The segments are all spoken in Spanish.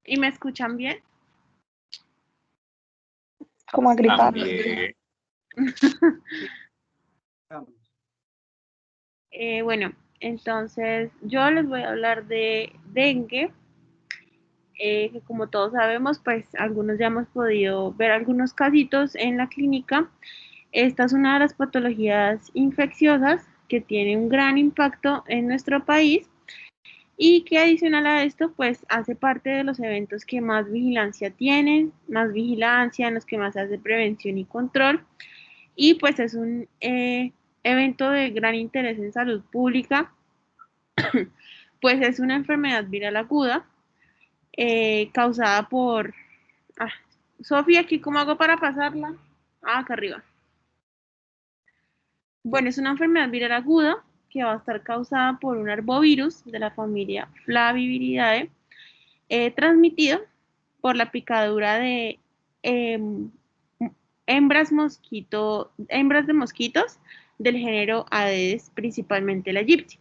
¿Y me escuchan bien? Como a gritar. Bueno, entonces yo les voy a hablar de dengue, que como todos sabemos, pues algunos ya hemos podido ver algunos casitos en la clínica. Esta es una de las patologías infecciosas que tiene un gran impacto en nuestro país y que adicional a esto, pues hace parte de los eventos que más vigilancia tienen, más vigilancia, en los que más se hace prevención y control. Y pues es un evento de gran interés en salud pública, pues es una enfermedad viral aguda causada por... Ah, Sofía, ¿aquí cómo hago para pasarla? Acá arriba. Bueno, es una enfermedad viral aguda que va a estar causada por un arbovirus de la familia Flaviviridae, transmitido por la picadura de eh, hembras de mosquitos del género Aedes, principalmente la egipcia.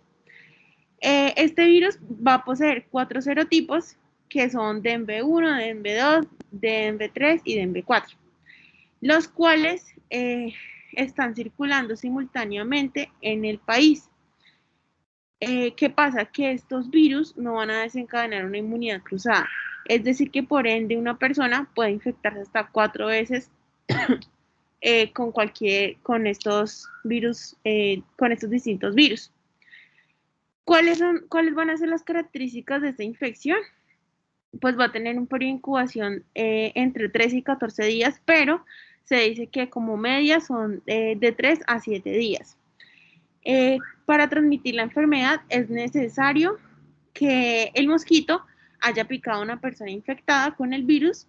Este virus va a poseer 4 serotipos que son DMV1, DMV2, DMV3 y DMV4, los cuales están circulando simultáneamente en el país. ¿Qué pasa? Que estos virus no van a desencadenar una inmunidad cruzada. Es decir, que por ende una persona puede infectarse hasta 4 veces con estos virus, con estos distintos virus. ¿Cuáles van a ser las características de esta infección? Pues va a tener un periodo de incubación entre 3 y 14 días, pero se dice que como media son de 3 a 7 días. Para transmitir la enfermedad es necesario que el mosquito haya picado a una persona infectada con el virus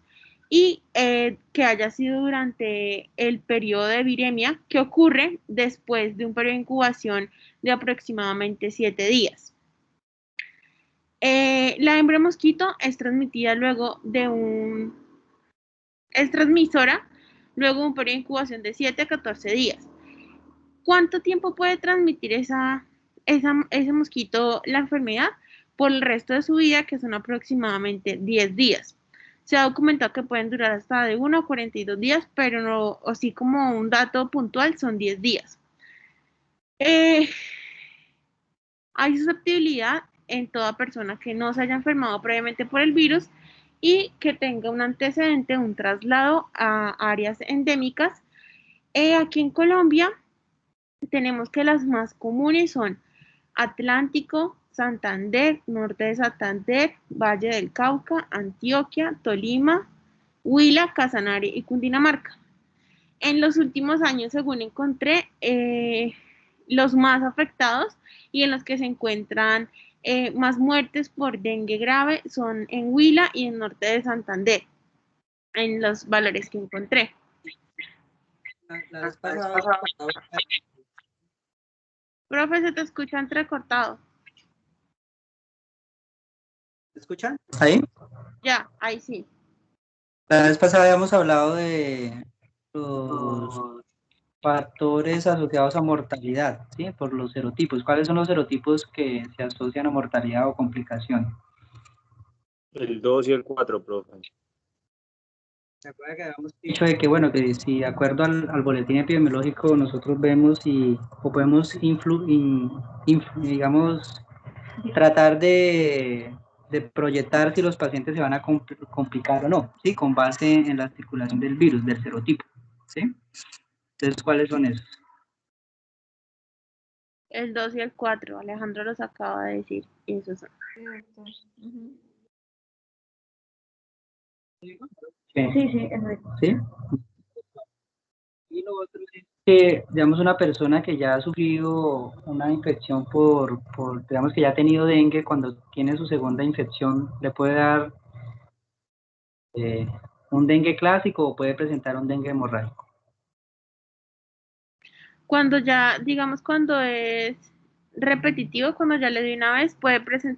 y que haya sido durante el periodo de viremia que ocurre después de un periodo de incubación de aproximadamente 7 días. La hembra mosquito es transmitida es transmisora luego de un periodo de incubación de 7 a 14 días. ¿Cuánto tiempo puede transmitir ese mosquito la enfermedad? Por el resto de su vida, que son aproximadamente 10 días. Se ha documentado que pueden durar hasta de 1 a 42 días, pero no, así como un dato puntual, son 10 días. Hay susceptibilidad en toda persona que no se haya enfermado previamente por el virus y que tenga un antecedente, un traslado a áreas endémicas. Aquí en Colombia tenemos que las más comunes son Atlántico, Santander, Norte de Santander, Valle del Cauca, Antioquia, Tolima, Huila, Casanare y Cundinamarca. En los últimos años, según encontré, los más afectados y en los que se encuentran más muertes por dengue grave son en Huila y en Norte de Santander, en los valores que encontré. La vez pasada, Profe, se te escucha entrecortado. ¿me escuchan? ¿Ahí? Ya, ahí sí. La vez pasada habíamos hablado de los factores asociados a mortalidad, ¿sí? Por los serotipos. ¿Cuáles son los serotipos que se asocian a mortalidad o complicación? El 2 y el 4, profe. ¿Se acuerda que habíamos dicho de que, bueno, que si de acuerdo al boletín epidemiológico nosotros vemos o podemos, digamos, tratar de proyectar si los pacientes se van a complicar o no, ¿sí? Con base en la circulación del virus, del serotipo, ¿sí? Entonces, ¿cuáles son esos? El 2 y el 4, Alejandro los acaba de decir. Y esos son. Sí, ¿Sí? Y lo otro es que, digamos, una persona que ya ha sufrido una infección digamos, que ya ha tenido dengue, cuando tiene su segunda infección, le puede dar un dengue clásico o puede presentar un dengue hemorrágico. Cuando ya, digamos, cuando es repetitivo, cuando ya le di una vez,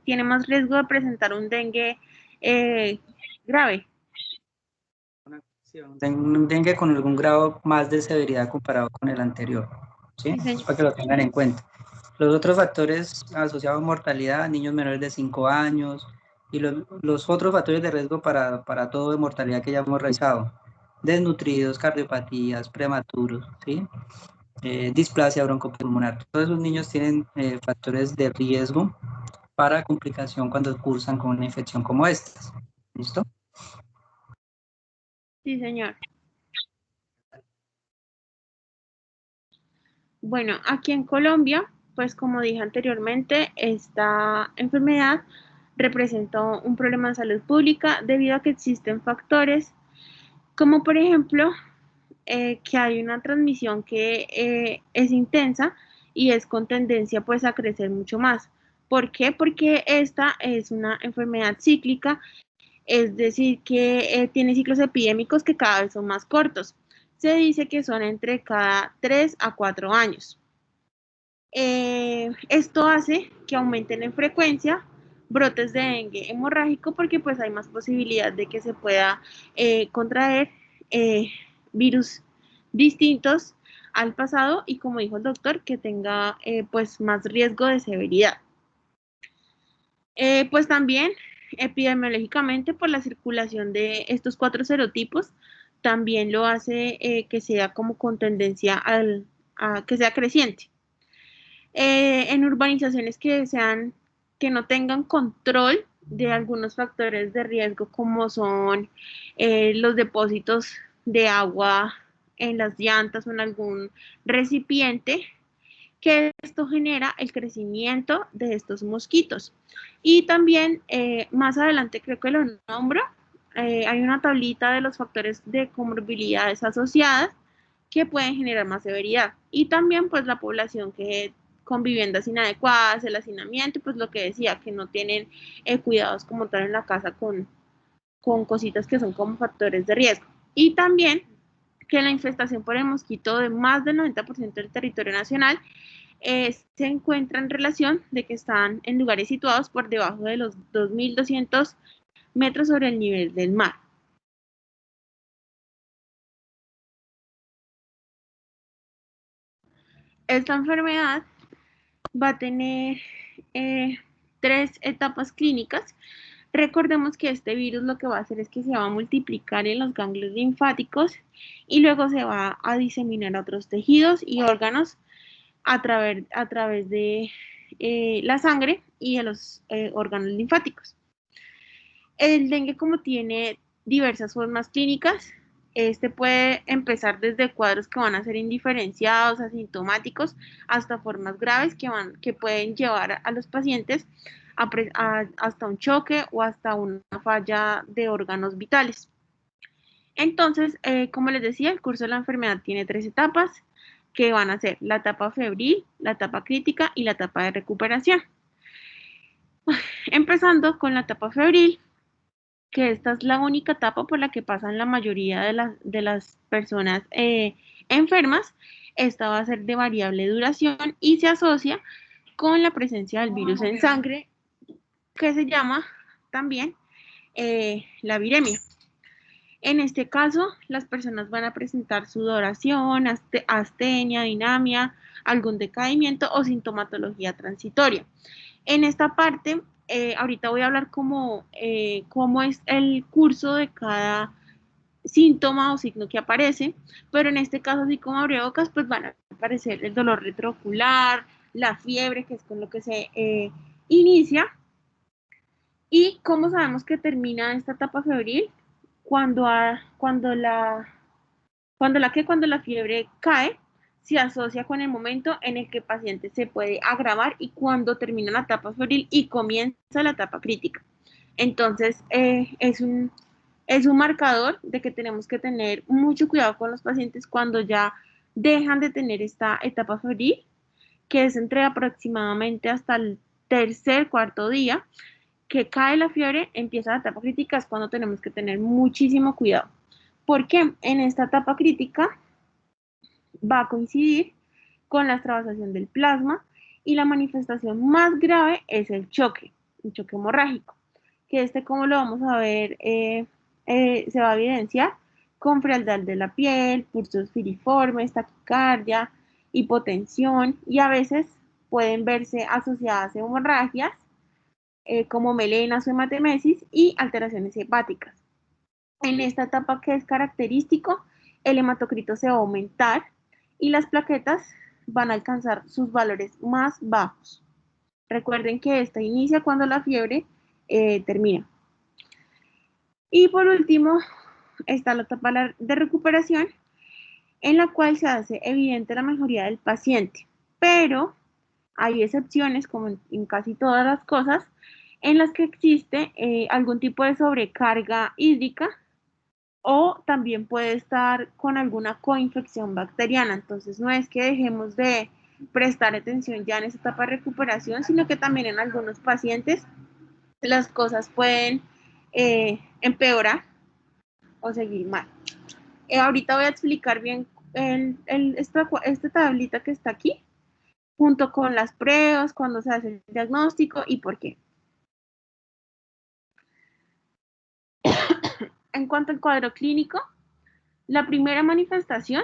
tiene más riesgo de presentar un dengue grave. Un dengue con algún grado más de severidad comparado con el anterior, ¿sí? Sí, Para que lo tengan en cuenta. Los otros factores asociados a mortalidad, niños menores de 5 años, Y los otros factores de riesgo para todo de mortalidad que ya hemos revisado: desnutridos, cardiopatías, prematuros, ¿sí? Displasia broncopulmonar. Todos esos niños tienen factores de riesgo para complicación cuando cursan con una infección como estas. ¿Listo? Sí, señor. Bueno, aquí en Colombia, pues como dije anteriormente, esta enfermedad representó un problema de salud pública debido a que existen factores como por ejemplo que hay una transmisión que es intensa y es con tendencia pues a crecer mucho más. ¿Por qué? Porque esta es una enfermedad cíclica, es decir, que tiene ciclos epidémicos que cada vez son más cortos. Se dice que son entre cada 3 a 4 años. Esto hace que aumenten en frecuencia brotes de dengue hemorrágico porque pues hay más posibilidad de que se pueda contraer virus distintos al pasado y como dijo el doctor, que tenga pues más riesgo de severidad. Pues también epidemiológicamente por la circulación de estos 4 serotipos también lo hace que sea como con tendencia a que sea creciente. En urbanizaciones que no tengan control de algunos factores de riesgo como son los depósitos de agua en las llantas o en algún recipiente, que esto genera el crecimiento de estos mosquitos. Y también más adelante creo que lo nombro, hay una tablita de los factores de comorbilidades asociadas que pueden generar más severidad. Y también pues la población que con viviendas inadecuadas, el hacinamiento, pues lo que decía, que no tienen cuidados como tal en la casa con cositas que son como factores de riesgo. Y también que la infestación por el mosquito de más del 90% del territorio nacional se encuentra en relación de que están en lugares situados por debajo de los 2.200 metros sobre el nivel del mar. Esta enfermedad va a tener 3 etapas clínicas. Recordemos que este virus lo que va a hacer es que se va a multiplicar en los ganglios linfáticos y luego se va a diseminar a otros tejidos y órganos a través de la sangre y de los órganos linfáticos. El dengue, como tiene diversas formas clínicas, este puede empezar desde cuadros que van a ser indiferenciados, asintomáticos, hasta formas graves que pueden llevar a los pacientes hasta un choque o hasta una falla de órganos vitales. Entonces, como les decía, el curso de la enfermedad tiene 3 etapas que van a ser la etapa febril, la etapa crítica y la etapa de recuperación. Empezando con la etapa febril, que esta es la única etapa por la que pasan la mayoría de las personas enfermas. Esta va a ser de variable duración y se asocia con la presencia del virus en sangre, que se llama también la viremia. En este caso, las personas van a presentar sudoración, astenia, dinamia, algún decaimiento o sintomatología transitoria. En esta parte, ahorita voy a hablar cómo es el curso de cada síntoma o signo que aparece, pero en este caso, así como abrebocas, pues van a aparecer el dolor retroocular, la fiebre, que es con lo que se inicia. ¿Y cómo sabemos que termina esta etapa febril? Cuando la fiebre cae, se asocia con el momento en el que el paciente se puede agravar y cuando termina la etapa febril y comienza la etapa crítica. Entonces, es un marcador de que tenemos que tener mucho cuidado con los pacientes cuando ya dejan de tener esta etapa febril, que es entre aproximadamente hasta el tercer, cuarto día, que cae la fiebre, empieza la etapa crítica, es cuando tenemos que tener muchísimo cuidado. Porque en esta etapa crítica va a coincidir con la extravasación del plasma y la manifestación más grave es el choque hemorrágico, que como lo vamos a ver, se va a evidenciar con frialdad de la piel, pulsos filiformes, taquicardia, hipotensión y a veces pueden verse asociadas a hemorragias como melenas o hematemesis y alteraciones hepáticas. En esta etapa que es característico, el hematocrito se va a aumentar y las plaquetas van a alcanzar sus valores más bajos. Recuerden que esta inicia cuando la fiebre termina. Y por último, está la etapa de recuperación, en la cual se hace evidente la mejoría del paciente, pero hay excepciones, como en casi todas las cosas, en las que existe algún tipo de sobrecarga hídrica o también puede estar con alguna coinfección bacteriana. Entonces, no es que dejemos de prestar atención ya en esta etapa de recuperación, sino que también en algunos pacientes las cosas pueden empeorar o seguir mal. Ahorita voy a explicar bien esta tablita que está aquí, junto con las pruebas, cuando se hace el diagnóstico y por qué. En cuanto al cuadro clínico, la primera manifestación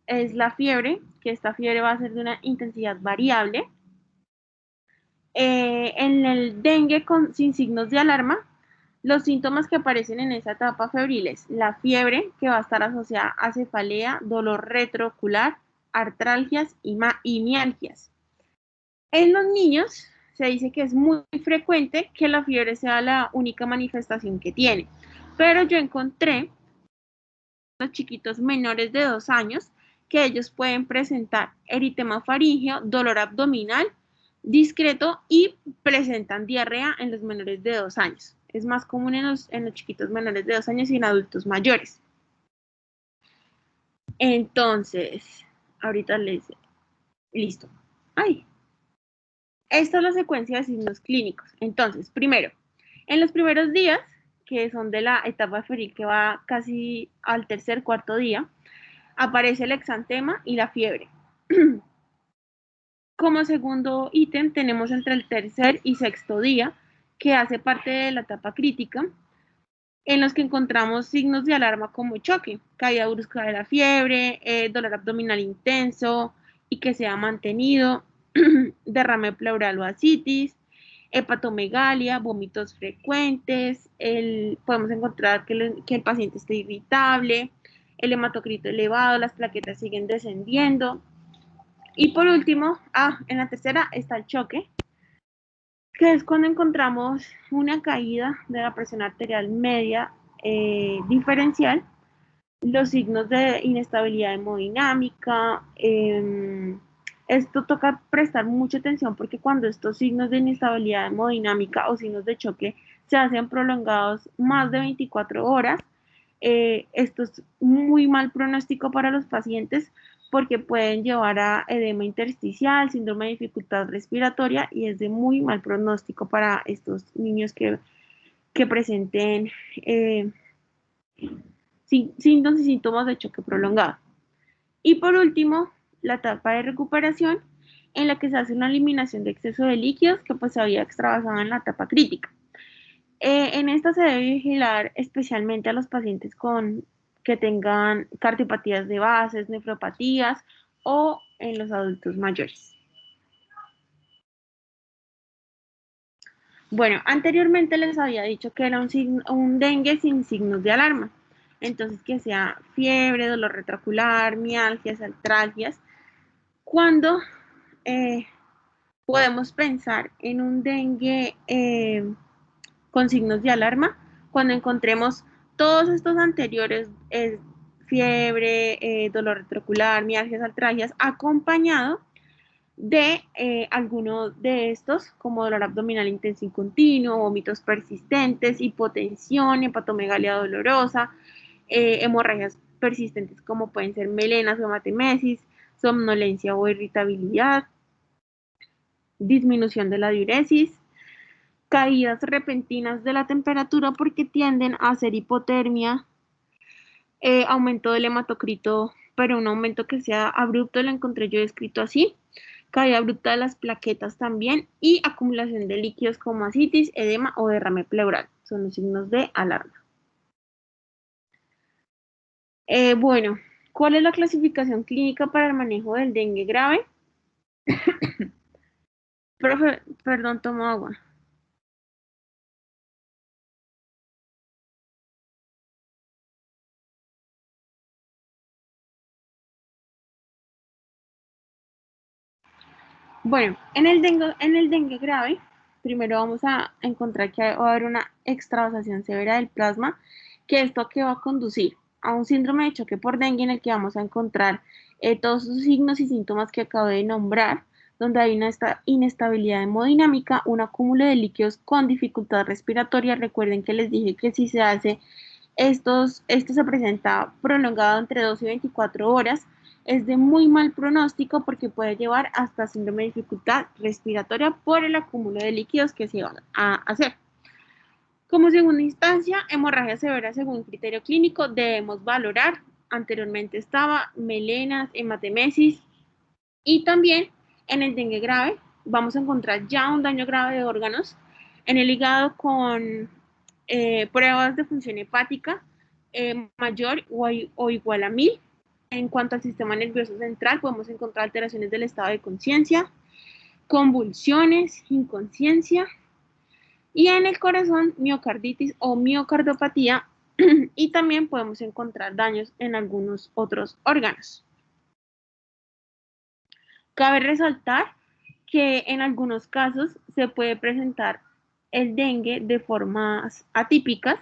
es la fiebre, que esta fiebre va a ser de una intensidad variable. En el dengue sin signos de alarma, los síntomas que aparecen en esa etapa febril es la fiebre, que va a estar asociada a cefalea, dolor retroocular, artralgias y mialgias. En los niños se dice que es muy frecuente que la fiebre sea la única manifestación que tiene, pero yo encontré los chiquitos menores de 2 años que ellos pueden presentar eritema faríngeo, dolor abdominal discreto y presentan diarrea en los menores de 2 años. Es más común en los chiquitos menores de 2 años y en adultos mayores. Entonces, ahorita les... Listo. Ay. Esta es la secuencia de signos clínicos. Entonces, primero, en los primeros días, que son de la etapa febril que va casi al tercer, cuarto día, aparece el exantema y la fiebre. Como segundo ítem tenemos entre el tercer y sexto día, que hace parte de la etapa crítica, en los que encontramos signos de alarma como choque, caída brusca de la fiebre, dolor abdominal intenso y que se ha mantenido, derrame pleural o ascitis, hepatomegalia, vómitos frecuentes, podemos encontrar que el paciente esté irritable, el hematocrito elevado, las plaquetas siguen descendiendo. Y por último, en la tercera está el choque, que es cuando encontramos una caída de la presión arterial media diferencial, los signos de inestabilidad hemodinámica. Esto toca prestar mucha atención porque cuando estos signos de inestabilidad hemodinámica o signos de choque se hacen prolongados más de 24 horas, esto es muy mal pronóstico para los pacientes porque pueden llevar a edema intersticial, síndrome de dificultad respiratoria y es de muy mal pronóstico para estos niños que presenten signos y síntomas de choque prolongado. Y por último, la etapa de recuperación en la que se hace una eliminación de exceso de líquidos que pues se había extravasado en la etapa crítica. En esta se debe vigilar especialmente a los pacientes que tengan cardiopatías de bases, nefropatías o en los adultos mayores. Bueno, anteriormente les había dicho que era un dengue sin signos de alarma. Entonces, que sea fiebre, dolor retroocular, mialgias, artralgias. Cuando podemos pensar en un dengue con signos de alarma, cuando encontremos todos estos anteriores, fiebre, dolor retroocular, mialgias, artralgias, acompañado de alguno de estos, como dolor abdominal intenso y continuo, vómitos persistentes, hipotensión, hepatomegalia dolorosa, hemorragias persistentes como pueden ser melenas o hematemesis, somnolencia o irritabilidad, disminución de la diuresis, caídas repentinas de la temperatura porque tienden a hacer hipotermia, aumento del hematocrito, pero un aumento que sea abrupto, lo encontré yo escrito así, caída abrupta de las plaquetas también y acumulación de líquidos como ascitis, edema o derrame pleural. Son los signos de alarma. Bueno, ¿cuál es la clasificación clínica para el manejo del dengue grave? Profe, perdón, tomo agua. Bueno, en el dengue grave, primero vamos a encontrar que va a haber una extravasación severa del plasma, que esto que va a conducir a un síndrome de choque por dengue en el que vamos a encontrar todos esos signos y síntomas que acabé de nombrar, donde hay una inestabilidad hemodinámica, un acúmulo de líquidos con dificultad respiratoria. Recuerden que les dije que si se hace esto se presenta prolongado entre 12 y 24 horas. Es de muy mal pronóstico porque puede llevar hasta síndrome de dificultad respiratoria por el acúmulo de líquidos que se van a hacer. Como segunda instancia, hemorragia severa según criterio clínico, debemos valorar. Anteriormente estaba melenas, hematemesis y también en el dengue grave vamos a encontrar ya un daño grave de órganos en el hígado con pruebas de función hepática mayor o igual a 1000. En cuanto al sistema nervioso central, podemos encontrar alteraciones del estado de conciencia, convulsiones, inconsciencia, y en el corazón, miocarditis o miocardiopatía, y también podemos encontrar daños en algunos otros órganos. Cabe resaltar que en algunos casos se puede presentar el dengue de formas atípicas,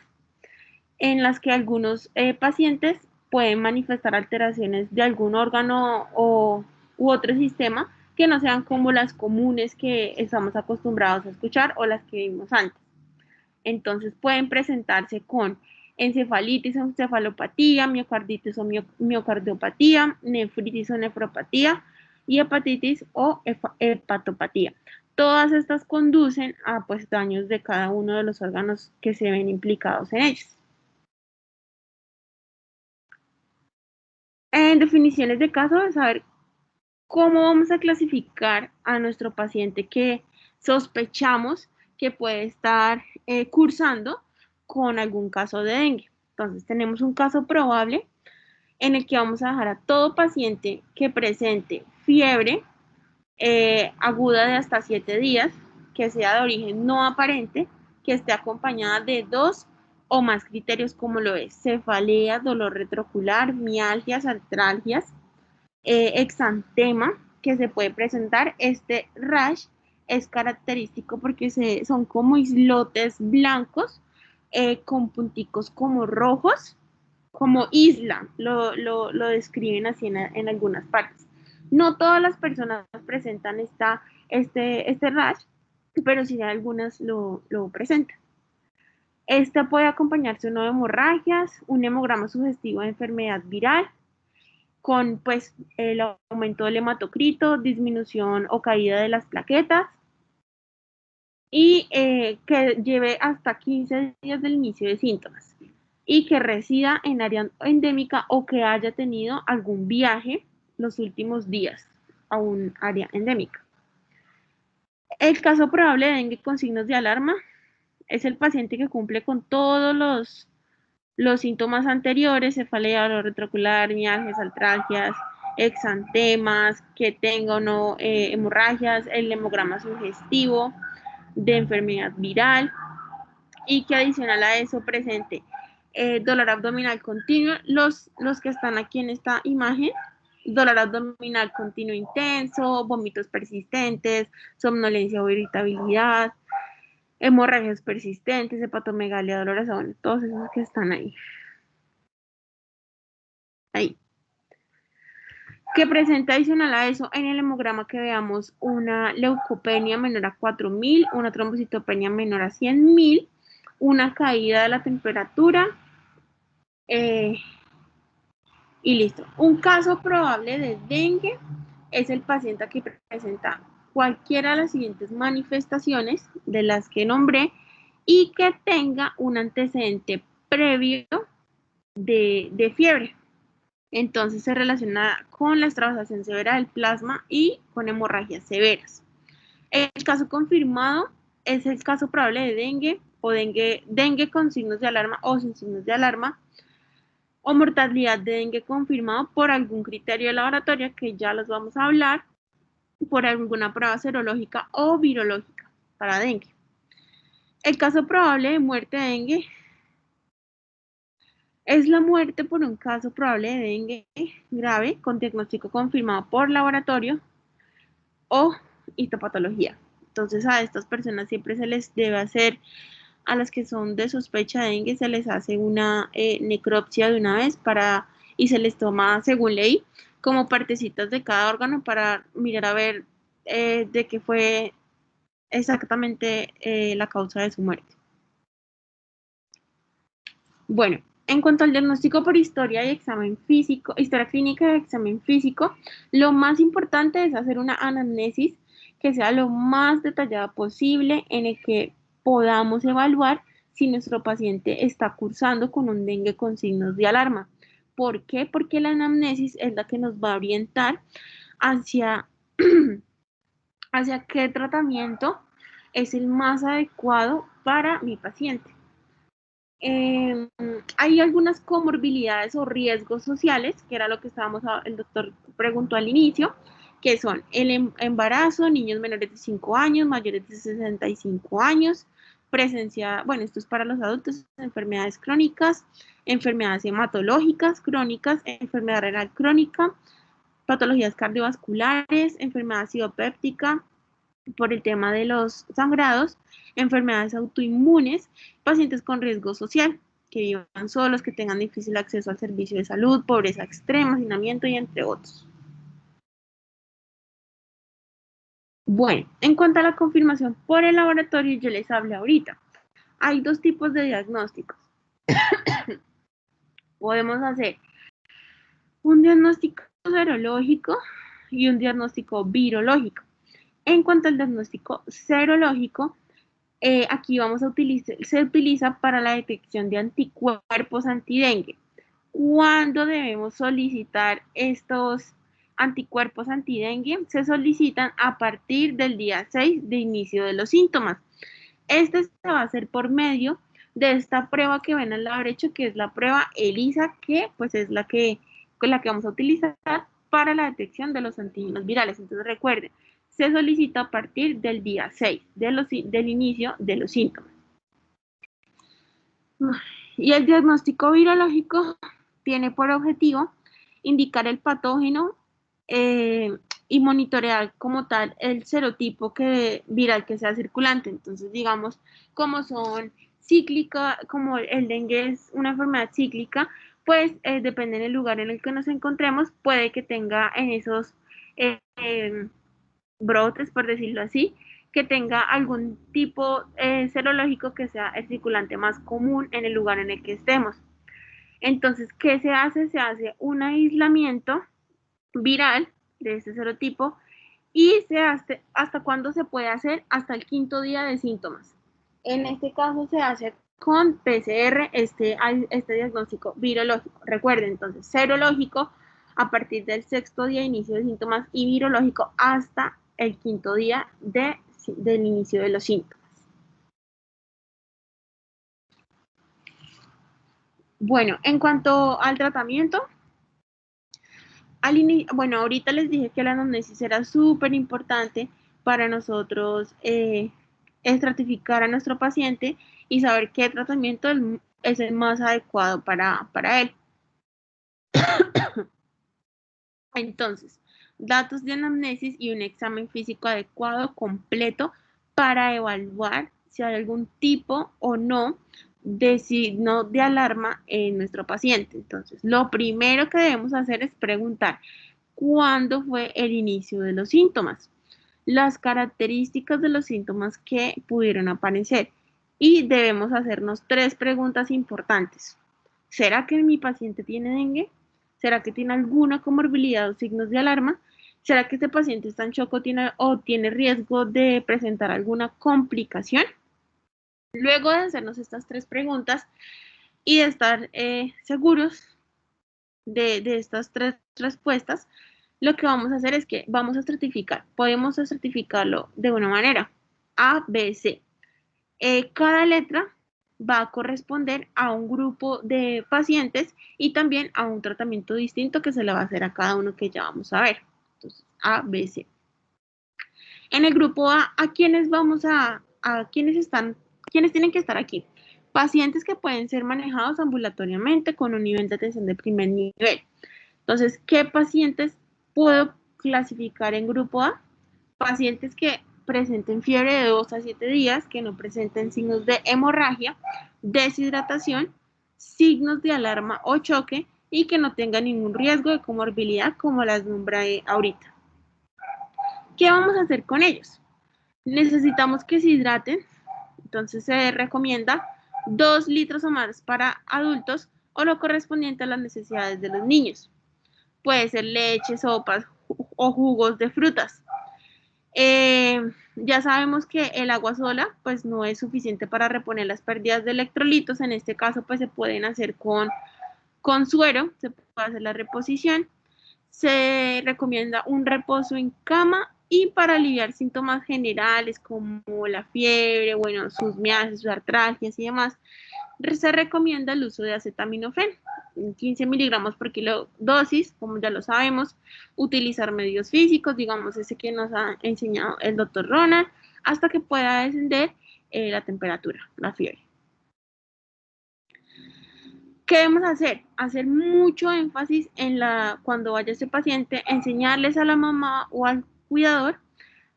en las que algunos pacientes pueden manifestar alteraciones de algún órgano u otro sistema que no sean como las comunes que estamos acostumbrados a escuchar o las que vimos antes. Entonces pueden presentarse con encefalitis o encefalopatía, miocarditis o miocardiopatía, nefritis o nefropatía y hepatitis o hepatopatía. Todas estas conducen a pues, daños de cada uno de los órganos que se ven implicados en ellos. En definiciones de caso, de saber cómo vamos a clasificar a nuestro paciente que sospechamos que puede estar cursando con algún caso de dengue. Entonces, tenemos un caso probable en el que vamos a dejar a todo paciente que presente fiebre aguda de hasta 7 días, que sea de origen no aparente, que esté acompañada de 2 o más criterios como lo es cefalea, dolor retroocular, mialgias, artralgias, exantema que se puede presentar. Este rash es característico porque son como islotes blancos con punticos como rojos, como isla, lo describen así en algunas partes. No todas las personas presentan este rash, pero sí algunas lo presentan. Esta puede acompañarse de hemorragias, un hemograma sugestivo de enfermedad viral, con pues el aumento del hematocrito, disminución o caída de las plaquetas, y que lleve hasta 15 días del inicio de síntomas y que resida en área endémica o que haya tenido algún viaje los últimos días a un área endémica. El caso probable de dengue con signos de alarma es el paciente que cumple con todos los síntomas anteriores: cefalea, dolor retroocular, mialgias, artralgias, exantemas, que tenga o no hemorragias, el hemograma sugestivo de enfermedad viral, y que adicional a eso presente dolor abdominal continuo, los que están aquí en esta imagen, dolor abdominal continuo intenso, vómitos persistentes, somnolencia o irritabilidad, hemorragias persistentes, hepatomegalia dolorosa, bueno, todos esos que están ahí. Que presenta adicional a eso en el hemograma que veamos una leucopenia menor a 4000, una trombocitopenia menor a 100.000, una caída de la temperatura y listo. Un caso probable de dengue es el paciente que presenta cualquiera de las siguientes manifestaciones de las que nombré y que tenga un antecedente previo de fiebre. Entonces se relaciona con la extravasación severa del plasma y con hemorragias severas. El caso confirmado es el caso probable de dengue o dengue con signos de alarma o sin signos de alarma, o mortalidad de dengue confirmado por algún criterio de laboratorio que ya los vamos a hablar, por alguna prueba serológica o virológica para dengue. El caso probable de muerte de dengue es la muerte por un caso probable de dengue grave con diagnóstico confirmado por laboratorio o histopatología. Entonces a estas personas siempre se les debe hacer, a las que son de sospecha de dengue, se les hace una necropsia de una vez y se les toma, según ley, como partecitas de cada órgano para mirar a ver de qué fue exactamente la causa de su muerte. Bueno, en cuanto al diagnóstico por historia y examen físico, historia clínica y examen físico, lo más importante es hacer una anamnesis que sea lo más detallada posible, en el que podamos evaluar si nuestro paciente está cursando con un dengue con signos de alarma. ¿Por qué? Porque la anamnesis es la que nos va a orientar hacia, hacia qué tratamiento es el más adecuado para mi paciente. Hay algunas comorbilidades o riesgos sociales, que era lo que el doctor preguntó al inicio, que son el embarazo, niños menores de 5 años, mayores de 65 años, presencia, bueno, esto es para los adultos, enfermedades crónicas, enfermedades hematológicas crónicas, enfermedad renal crónica, patologías cardiovasculares, enfermedad acidopéptica, por el tema de los sangrados, enfermedades autoinmunes, pacientes con riesgo social, que vivan solos, que tengan difícil acceso al servicio de salud, pobreza extrema, hacinamiento y entre otros. Bueno, en cuanto a la confirmación por el laboratorio, yo les hablé ahorita. Hay dos tipos de diagnósticos. Podemos hacer un diagnóstico serológico y un diagnóstico virológico. En cuanto al diagnóstico serológico, aquí se utiliza para la detección de anticuerpos antidengue. ¿Cuándo debemos solicitar estos anticuerpos antidengue? Se solicitan a partir del día 6 de inicio de los síntomas. Este se va a hacer por medio de esta prueba que ven al lado derecho, que es la prueba ELISA, que pues es la que vamos a utilizar para la detección de los antígenos virales. Entonces recuerden, se solicita a partir del día 6 del inicio de los síntomas. Y el diagnóstico virológico tiene por objetivo indicar el patógeno y monitorear como tal el serotipo viral que sea circulante. Entonces, digamos, como son cíclica, como el dengue es una enfermedad cíclica, pues depende del lugar en el que nos encontremos, puede que tenga en esos brotes, por decirlo así, que tenga algún tipo serológico que sea el circulante más común en el lugar en el que estemos. Entonces, ¿qué se hace? Se hace un aislamiento viral de este serotipo y se hace, ¿hasta cuándo se puede hacer? Hasta el 5.º día de síntomas. En este caso se hace con PCR este diagnóstico virológico. Recuerden, entonces, serológico a partir del 6.º día de inicio de síntomas y virológico hasta el 5.º día del inicio de los síntomas. Bueno, en cuanto al tratamiento, bueno, ahorita les dije que la anamnesis era súper importante para nosotros estratificar a nuestro paciente y saber qué tratamiento es el más adecuado para él. Entonces, datos de anamnesis y un examen físico adecuado, completo, para evaluar si hay algún tipo o no de signo de alarma en nuestro paciente. Entonces, lo primero que debemos hacer es preguntar cuándo fue el inicio de los síntomas, las características de los síntomas que pudieron aparecer, y debemos hacernos 3 preguntas importantes. ¿Será que mi paciente tiene dengue? ¿Será que tiene alguna comorbilidad o signos de alarma? ¿Será que este paciente está en shock o tiene riesgo de presentar alguna complicación? Luego de hacernos estas 3 preguntas y de estar seguros de estas 3 respuestas, lo que vamos a hacer es que vamos a estratificar. Podemos estratificarlo de una manera: A, B, C. Cada letra va a corresponder a un grupo de pacientes y también a un tratamiento distinto que se le va a hacer a cada uno, que ya vamos a ver. Entonces, A, B, C. En el grupo A, ¿quiénes tienen que estar aquí? Pacientes que pueden ser manejados ambulatoriamente con un nivel de atención de primer nivel. Entonces, ¿qué pacientes puedo clasificar en grupo A? pacientes que presenten fiebre de 2 a 7 días, que no presenten signos de hemorragia, deshidratación, signos de alarma o choque y que no tengan ningún riesgo de comorbilidad como las nombré ahorita. ¿Qué vamos a hacer con ellos? Necesitamos que se hidraten, entonces se recomienda 2 litros o más para adultos o lo correspondiente a las necesidades de los niños. Puede ser leche, sopas o jugos de frutas. Ya sabemos que el agua sola pues no es suficiente para reponer las pérdidas de electrolitos. En este caso pues se pueden hacer con suero, se puede hacer la reposición. Se recomienda un reposo en cama y para aliviar síntomas generales como la fiebre, bueno, sus mialgias, sus artralgias y demás, se recomienda el uso de acetaminofén, 15 miligramos por kilo dosis, como ya lo sabemos, utilizar medios físicos, digamos ese que nos ha enseñado el doctor Ronald, hasta que pueda descender la temperatura, la fiebre. ¿Qué debemos hacer? Hacer mucho énfasis en cuando vaya este paciente, enseñarles a la mamá o al cuidador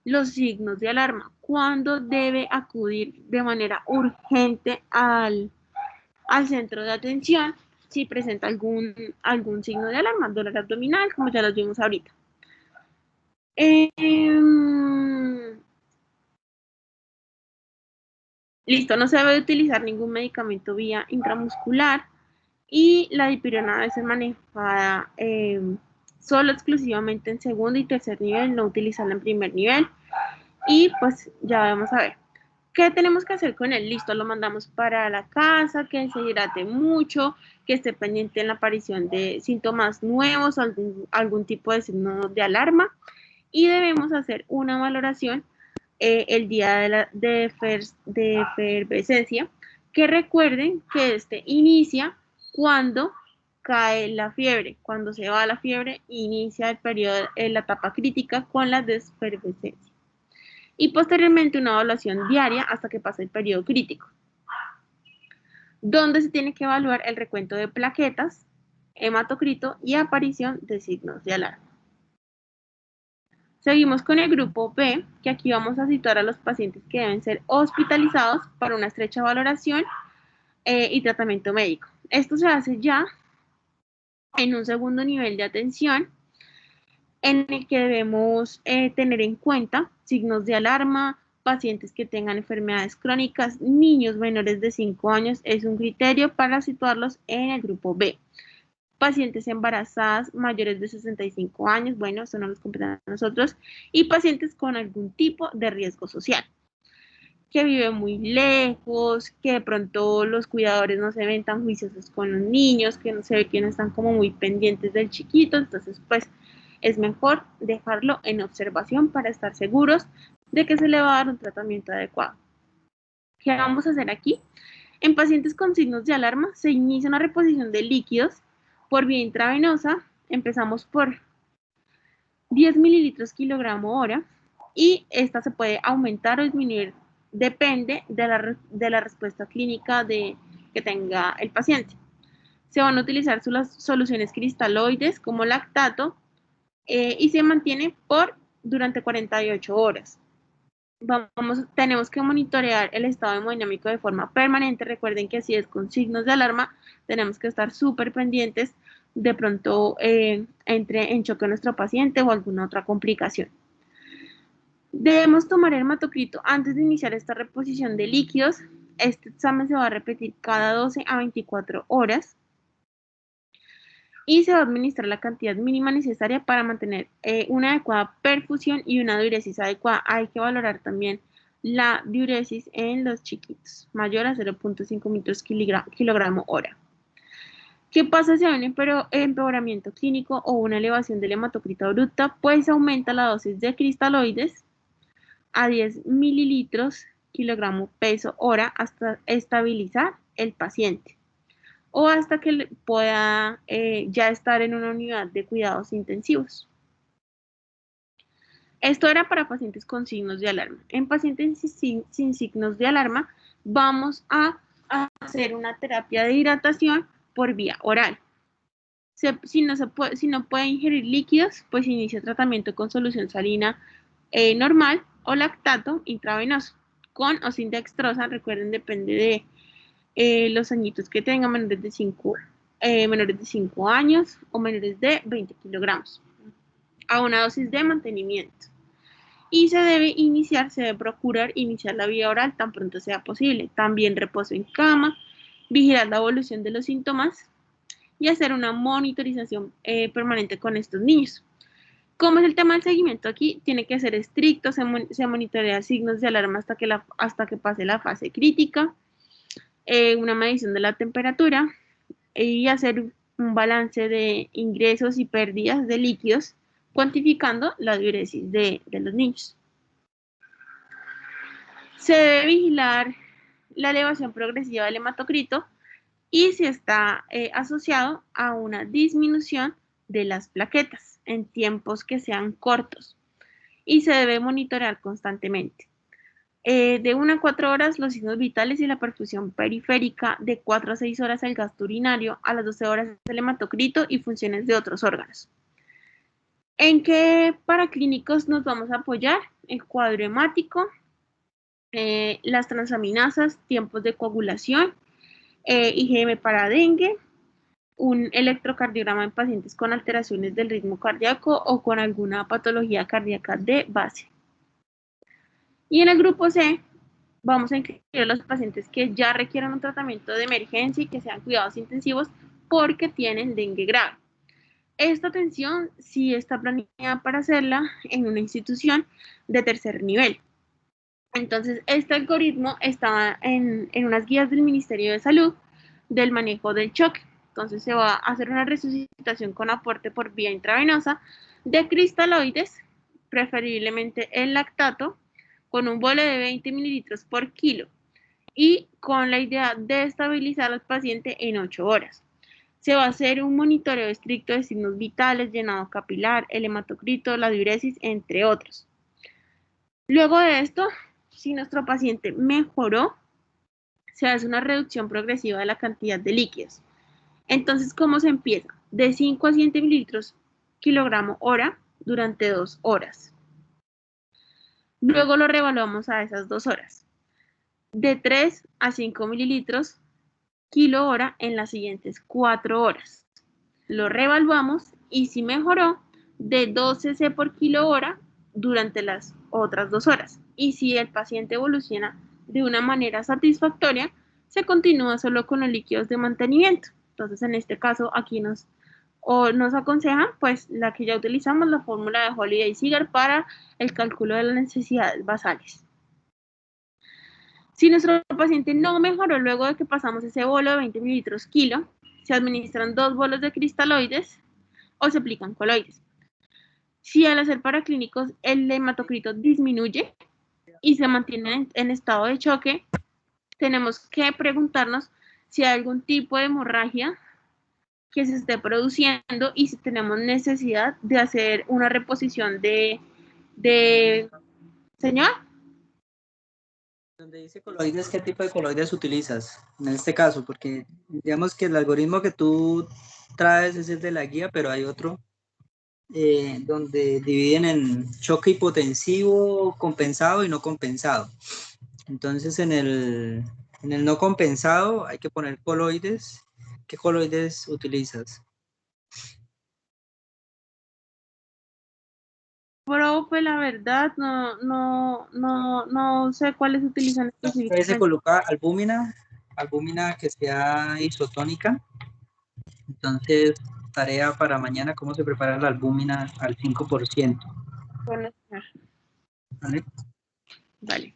los signos de alarma, cuándo debe acudir de manera urgente al centro de atención si presenta algún signo de alarma, dolor abdominal, como ya los vimos ahorita. Listo, no se debe utilizar ningún medicamento vía intramuscular y la dipirona debe ser manejada solo exclusivamente en segundo y tercer nivel, no utilizarla en primer nivel. Y pues ya vamos a ver. ¿Qué tenemos que hacer con él? Listo, lo mandamos para la casa, que se hidrate mucho, que esté pendiente en la aparición de síntomas nuevos, algún tipo de signo de alarma. Y debemos hacer una valoración el día de efervescencia, que recuerden que inicia cuando cae la fiebre. Cuando se va la fiebre, inicia el periodo, la etapa crítica con la desfervescencia. Y posteriormente una evaluación diaria hasta que pase el periodo crítico, donde se tiene que evaluar el recuento de plaquetas, hematocrito y aparición de signos de alarma. Seguimos con el grupo B, que aquí vamos a situar a los pacientes que deben ser hospitalizados para una estrecha valoración y tratamiento médico. Esto se hace ya en un segundo nivel de atención, en el que debemos tener en cuenta signos de alarma, pacientes que tengan enfermedades crónicas, niños menores de 5 años, es un criterio para situarlos en el grupo B. Pacientes embarazadas mayores de 65 años, bueno, eso no nos compete a nosotros, y pacientes con algún tipo de riesgo social, que viven muy lejos, que de pronto los cuidadores no se ven tan juiciosos con los niños, que no se ve que no están como muy pendientes del chiquito, entonces pues es mejor dejarlo en observación para estar seguros de que se le va a dar un tratamiento adecuado. ¿Qué vamos a hacer aquí? En pacientes con signos de alarma se inicia una reposición de líquidos por vía intravenosa. Empezamos por 10 mililitros kilogramo hora y esta se puede aumentar o disminuir, depende de la respuesta clínica que tenga el paciente. Se van a utilizar soluciones cristaloides como lactato y se mantiene durante 48 horas. Tenemos que monitorear el estado hemodinámico de forma permanente. Recuerden que si es con signos de alarma, tenemos que estar súper pendientes. De pronto entre en choque nuestro paciente o alguna otra complicación. Debemos tomar el hematocrito antes de iniciar esta reposición de líquidos. Este examen se va a repetir cada 12 a 24 horas. Y se va a administrar la cantidad mínima necesaria para mantener una adecuada perfusión y una diuresis adecuada. Hay que valorar también la diuresis en los chiquitos, mayor a 0.5 litros kilogramo hora. ¿Qué pasa si hay un empeoramiento clínico o una elevación del hematocrito bruta? Pues aumenta la dosis de cristaloides a 10 mililitros kilogramo peso hora hasta estabilizar el paciente o hasta que pueda ya estar en una unidad de cuidados intensivos. Esto era para pacientes con signos de alarma. En pacientes sin signos de alarma, vamos a hacer una terapia de hidratación por vía oral. Si no puede ingerir líquidos, pues inicia tratamiento con solución salina normal o lactato intravenoso, con o sin dextrosa. Recuerden, depende de los añitos que tengan, menores de 5 años o menores de 20 kilogramos, a una dosis de mantenimiento. Y se debe procurar iniciar la vía oral tan pronto sea posible. También reposo en cama, vigilar la evolución de los síntomas y hacer una monitorización permanente con estos niños. ¿Cómo es el tema del seguimiento aquí? Tiene que ser estricto, se monitorea signos de alarma hasta que pase la fase crítica, una medición de la temperatura y hacer un balance de ingresos y pérdidas de líquidos, cuantificando la diuresis de los niños. Se debe vigilar la elevación progresiva del hematocrito y si está asociado a una disminución de las plaquetas en tiempos que sean cortos, y se debe monitorear constantemente. De 1 a 4 horas los signos vitales y la perfusión periférica, de 4 a 6 horas el gasto urinario, a las 12 horas el hematocrito y funciones de otros órganos. ¿En qué paraclínicos nos vamos a apoyar? El cuadro hemático, las transaminasas, tiempos de coagulación, IgM para dengue, un electrocardiograma en pacientes con alteraciones del ritmo cardíaco o con alguna patología cardíaca de base. Y en el grupo C vamos a incluir a los pacientes que ya requieran un tratamiento de emergencia y que sean cuidados intensivos porque tienen dengue grave. Esta atención sí está planeada para hacerla en una institución de tercer nivel. Entonces, este algoritmo está en unas guías del Ministerio de Salud del manejo del choque. Entonces, se va a hacer una resucitación con aporte por vía intravenosa de cristaloides, preferiblemente el lactato, con un bolo de 20 mililitros por kilo y con la idea de estabilizar al paciente en 8 horas. Se va a hacer un monitoreo estricto de signos vitales, llenado capilar, el hematocrito, la diuresis, entre otros. Luego de esto, si nuestro paciente mejoró, se hace una reducción progresiva de la cantidad de líquidos. Entonces, ¿cómo se empieza? De 5 a 7 mililitros kilogramo hora durante 2 horas. Luego lo reevaluamos a esas 2 horas. De 3 a 5 mililitros kilo hora en las siguientes 4 horas. Lo reevaluamos y si mejoró, de 12 cc por kilo hora durante las otras 2 horas. Y si el paciente evoluciona de una manera satisfactoria, se continúa solo con los líquidos de mantenimiento. Entonces, en este caso, aquí nos aconsejan, pues, la que ya utilizamos, la fórmula de Holiday-Seeger para el cálculo de las necesidades basales. Si nuestro paciente no mejoró luego de que pasamos ese bolo de 20 mililitros kilo, se administran 2 bolos de cristaloides o se aplican coloides. Si al hacer paraclínicos el hematocrito disminuye y se mantiene en estado de choque, tenemos que preguntarnos si hay algún tipo de hemorragia que se esté produciendo y si tenemos necesidad de hacer una reposición de ¿señor? Donde dice coloides, ¿qué tipo de coloides utilizas en este caso? Porque digamos que el algoritmo que tú traes es el de la guía, pero hay otro donde dividen en choque hipotensivo, compensado y no compensado. Entonces, en el no compensado hay que poner coloides. ¿Qué coloides utilizas? Pero pues la verdad no sé cuáles utilizan específicamente. Se coloca albúmina que sea isotónica. Entonces, tarea para mañana, ¿cómo se prepara la albúmina al 5%? Bueno, ¿Vale? vale.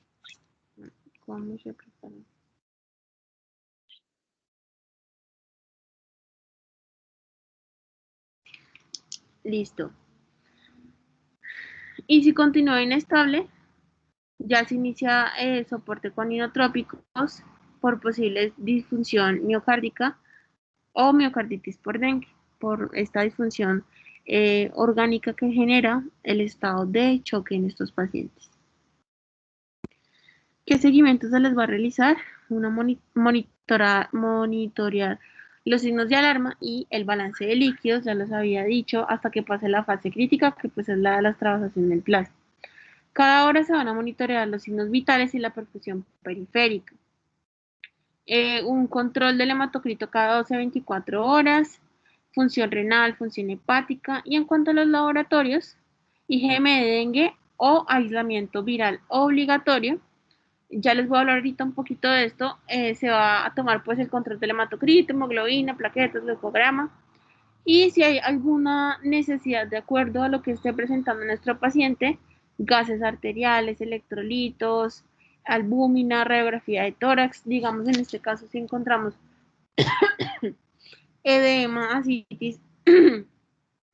¿Cómo se prepara? Listo. Y si continúa inestable, ya se inicia el soporte con inotrópicos por posible disfunción miocárdica o miocarditis por dengue, por esta disfunción orgánica que genera el estado de choque en estos pacientes. ¿Qué seguimiento se les va a realizar? Monitorear los signos de alarma y el balance de líquidos, ya los había dicho, hasta que pase la fase crítica, que pues es la de la extravasación del plasma. Cada hora se van a monitorear los signos vitales y la perfusión periférica. Un control del hematocrito cada 12 a 24 horas, función renal, función hepática, y en cuanto a los laboratorios, IgM de dengue o aislamiento viral obligatorio. Ya les voy a hablar ahorita un poquito de esto. Se va a tomar pues el control del hematocrito, hemoglobina, plaquetas, glucograma, y si hay alguna necesidad de acuerdo a lo que esté presentando nuestro paciente, gases arteriales, electrolitos, albúmina, radiografía de tórax. Digamos, en este caso, si encontramos edema, ascitis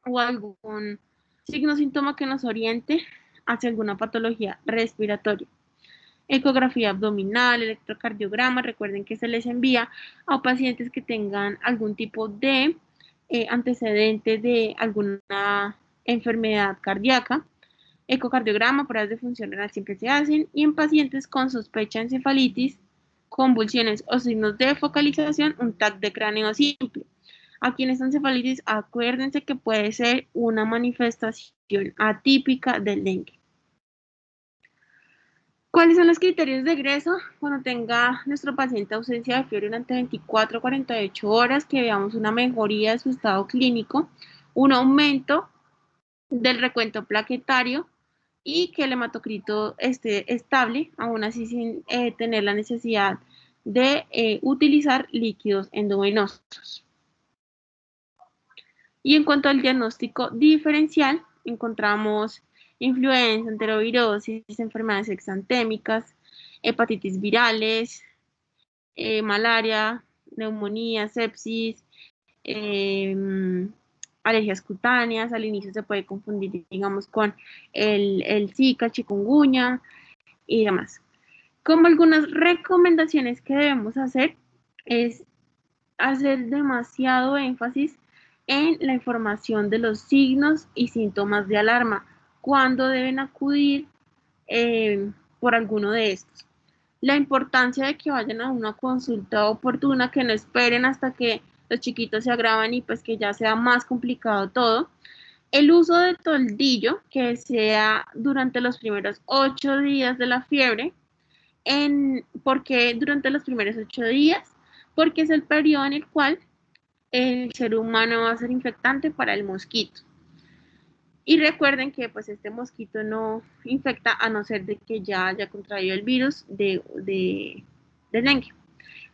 o algún signo o síntoma que nos oriente hacia alguna patología respiratoria. Ecografía abdominal, electrocardiograma. Recuerden que se les envía a pacientes que tengan algún tipo de antecedente de alguna enfermedad cardíaca. Ecocardiograma, pruebas de función renal siempre se hacen, y en pacientes con sospecha de encefalitis, convulsiones o signos de focalización, un TAC de cráneo simple. Aquí en esta encefalitis, acuérdense que puede ser una manifestación atípica del dengue. ¿Cuáles son los criterios de egreso? Cuando tenga nuestro paciente ausencia de fiebre durante 24 a 48 horas, que veamos una mejoría de su estado clínico, un aumento del recuento plaquetario y que el hematocrito esté estable, aún así sin tener la necesidad de utilizar líquidos endovenosos. Y en cuanto al diagnóstico diferencial, encontramos influenza, enterovirosis, enfermedades exantémicas, hepatitis virales, malaria, neumonía, sepsis, alergias cutáneas. Al inicio se puede confundir, digamos, con el Zika, chikungunya y demás. Como algunas recomendaciones que debemos hacer es hacer demasiado énfasis en la información de los signos y síntomas de alarma, cuando deben acudir por alguno de estos. La importancia de que vayan a una consulta oportuna, que no esperen hasta que los chiquitos se agravan y pues que ya sea más complicado todo. El uso de toldillo, que sea durante los primeros 8 días de la fiebre. ¿Por qué durante los primeros 8 días? Porque es el periodo en el cual el ser humano va a ser infectante para el mosquito. Y recuerden que pues este mosquito no infecta a no ser de que ya haya contraído el virus de dengue.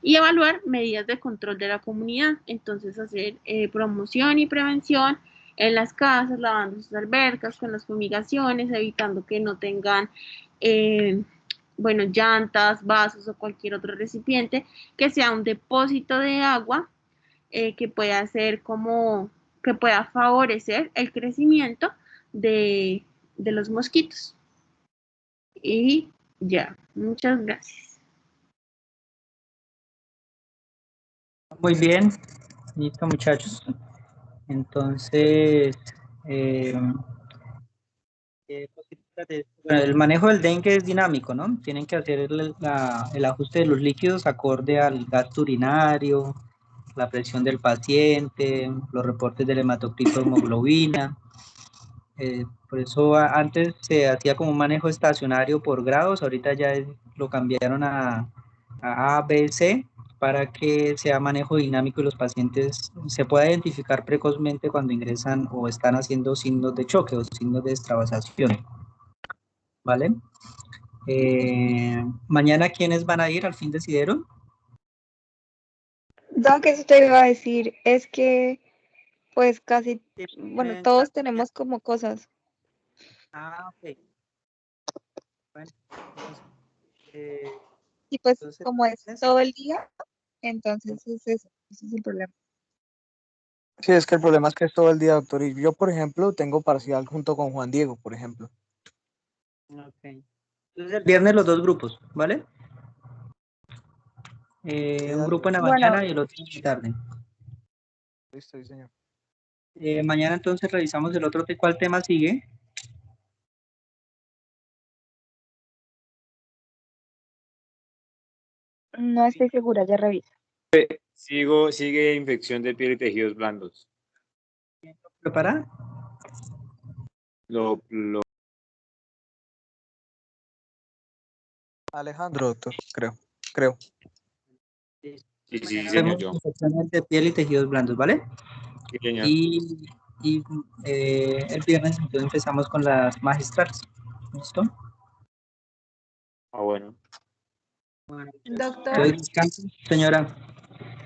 Y evaluar medidas de control de la comunidad. Entonces hacer promoción y prevención en las casas, lavando sus albercas con las fumigaciones, evitando que no tengan bueno, llantas, vasos o cualquier otro recipiente que sea un depósito de agua que pueda ser como, que pueda favorecer el crecimiento de los mosquitos. Y ya, muchas gracias. Muy bien, listo muchachos. Entonces, bueno, el manejo del dengue es dinámico, ¿no? Tienen que hacer el ajuste de los líquidos acorde al gasto urinario, la presión del paciente, los reportes del hematocrito, hemoglobina. Por eso antes se hacía como un manejo estacionario por grados, ahorita ya lo cambiaron a B, C, para que sea manejo dinámico y los pacientes se pueda identificar precozmente cuando ingresan o están haciendo signos de choque o signos de extravasación. ¿Vale? Mañana, ¿quiénes van a ir? ¿Al fin decidieron? Lo que eso te iba a decir es que, pues casi, bueno, todos tenemos como cosas. Ok. Bueno, entonces, Y pues entonces, como es todo el día, entonces ese es el problema. Sí, es que el problema es que es todo el día, doctor. Y yo, por ejemplo, tengo parcial junto con Juan Diego, por ejemplo. Ok. Entonces el viernes los dos grupos, ¿vale? Un grupo en la Bueno, mañana y el otro en la tarde. Listo, sí, señor. Mañana entonces revisamos el otro. ¿Cuál tema sigue? no estoy segura, ya reviso. Sigue infección de piel y tejidos blandos. ¿Prepara? Lo Alejandro, doctor, creo. Sí, sí, Mañana señor vemos John. infecciones de piel y tejidos blandos, ¿vale? Sí, señor. Y el viernes entonces empezamos con las magistrales. ¿Listo? Ah, bueno. Doctor, Entonces descanso, señora.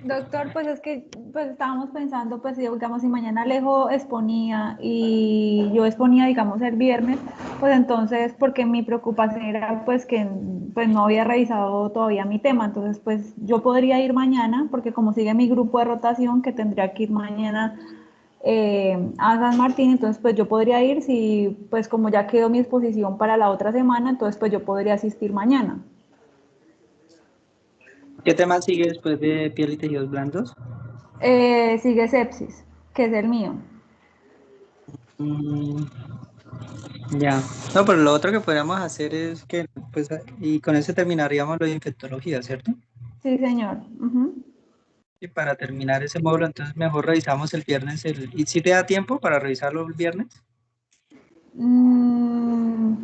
Doctor, pues es que pues estábamos pensando, pues digamos, si mañana Alejo exponía y yo exponía, digamos, el viernes, pues entonces, porque mi preocupación era pues que pues no había revisado todavía mi tema, entonces pues yo podría ir mañana, porque como sigue mi grupo de rotación, que tendría que ir mañana a San Martín, entonces pues yo podría ir si pues como ya quedó mi exposición para la otra semana, entonces pues yo podría asistir mañana. ¿Qué tema sigue después de piel y tejidos blandos? Sigue sepsis, que es el mío. Mm, ya. No, pero lo otro que podríamos hacer es que, pues, y con eso terminaríamos lo de infectología, ¿cierto? Sí, señor. Ujú. Y para terminar ese módulo, entonces mejor revisamos el viernes. ¿Y si te da tiempo para revisarlo el viernes? Mm,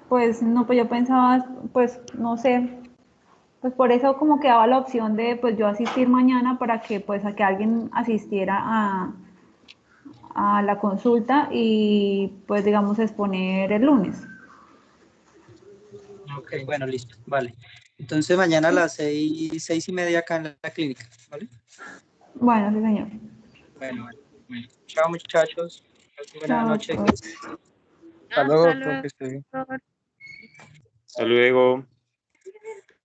pues no, pues yo pensaba, pues no sé, pues por eso como que daba la opción de pues yo asistir mañana para que pues a que alguien asistiera a la consulta y pues digamos exponer el lunes. Ok, bueno, listo, vale. Entonces mañana a las 6:30 acá en la clínica, ¿vale? Bueno, sí, señor. Bueno. Chao, muchachos. Buenas Chao, noches. doctor. Hasta luego, Hasta doctor, luego. que esté bien. Hasta luego.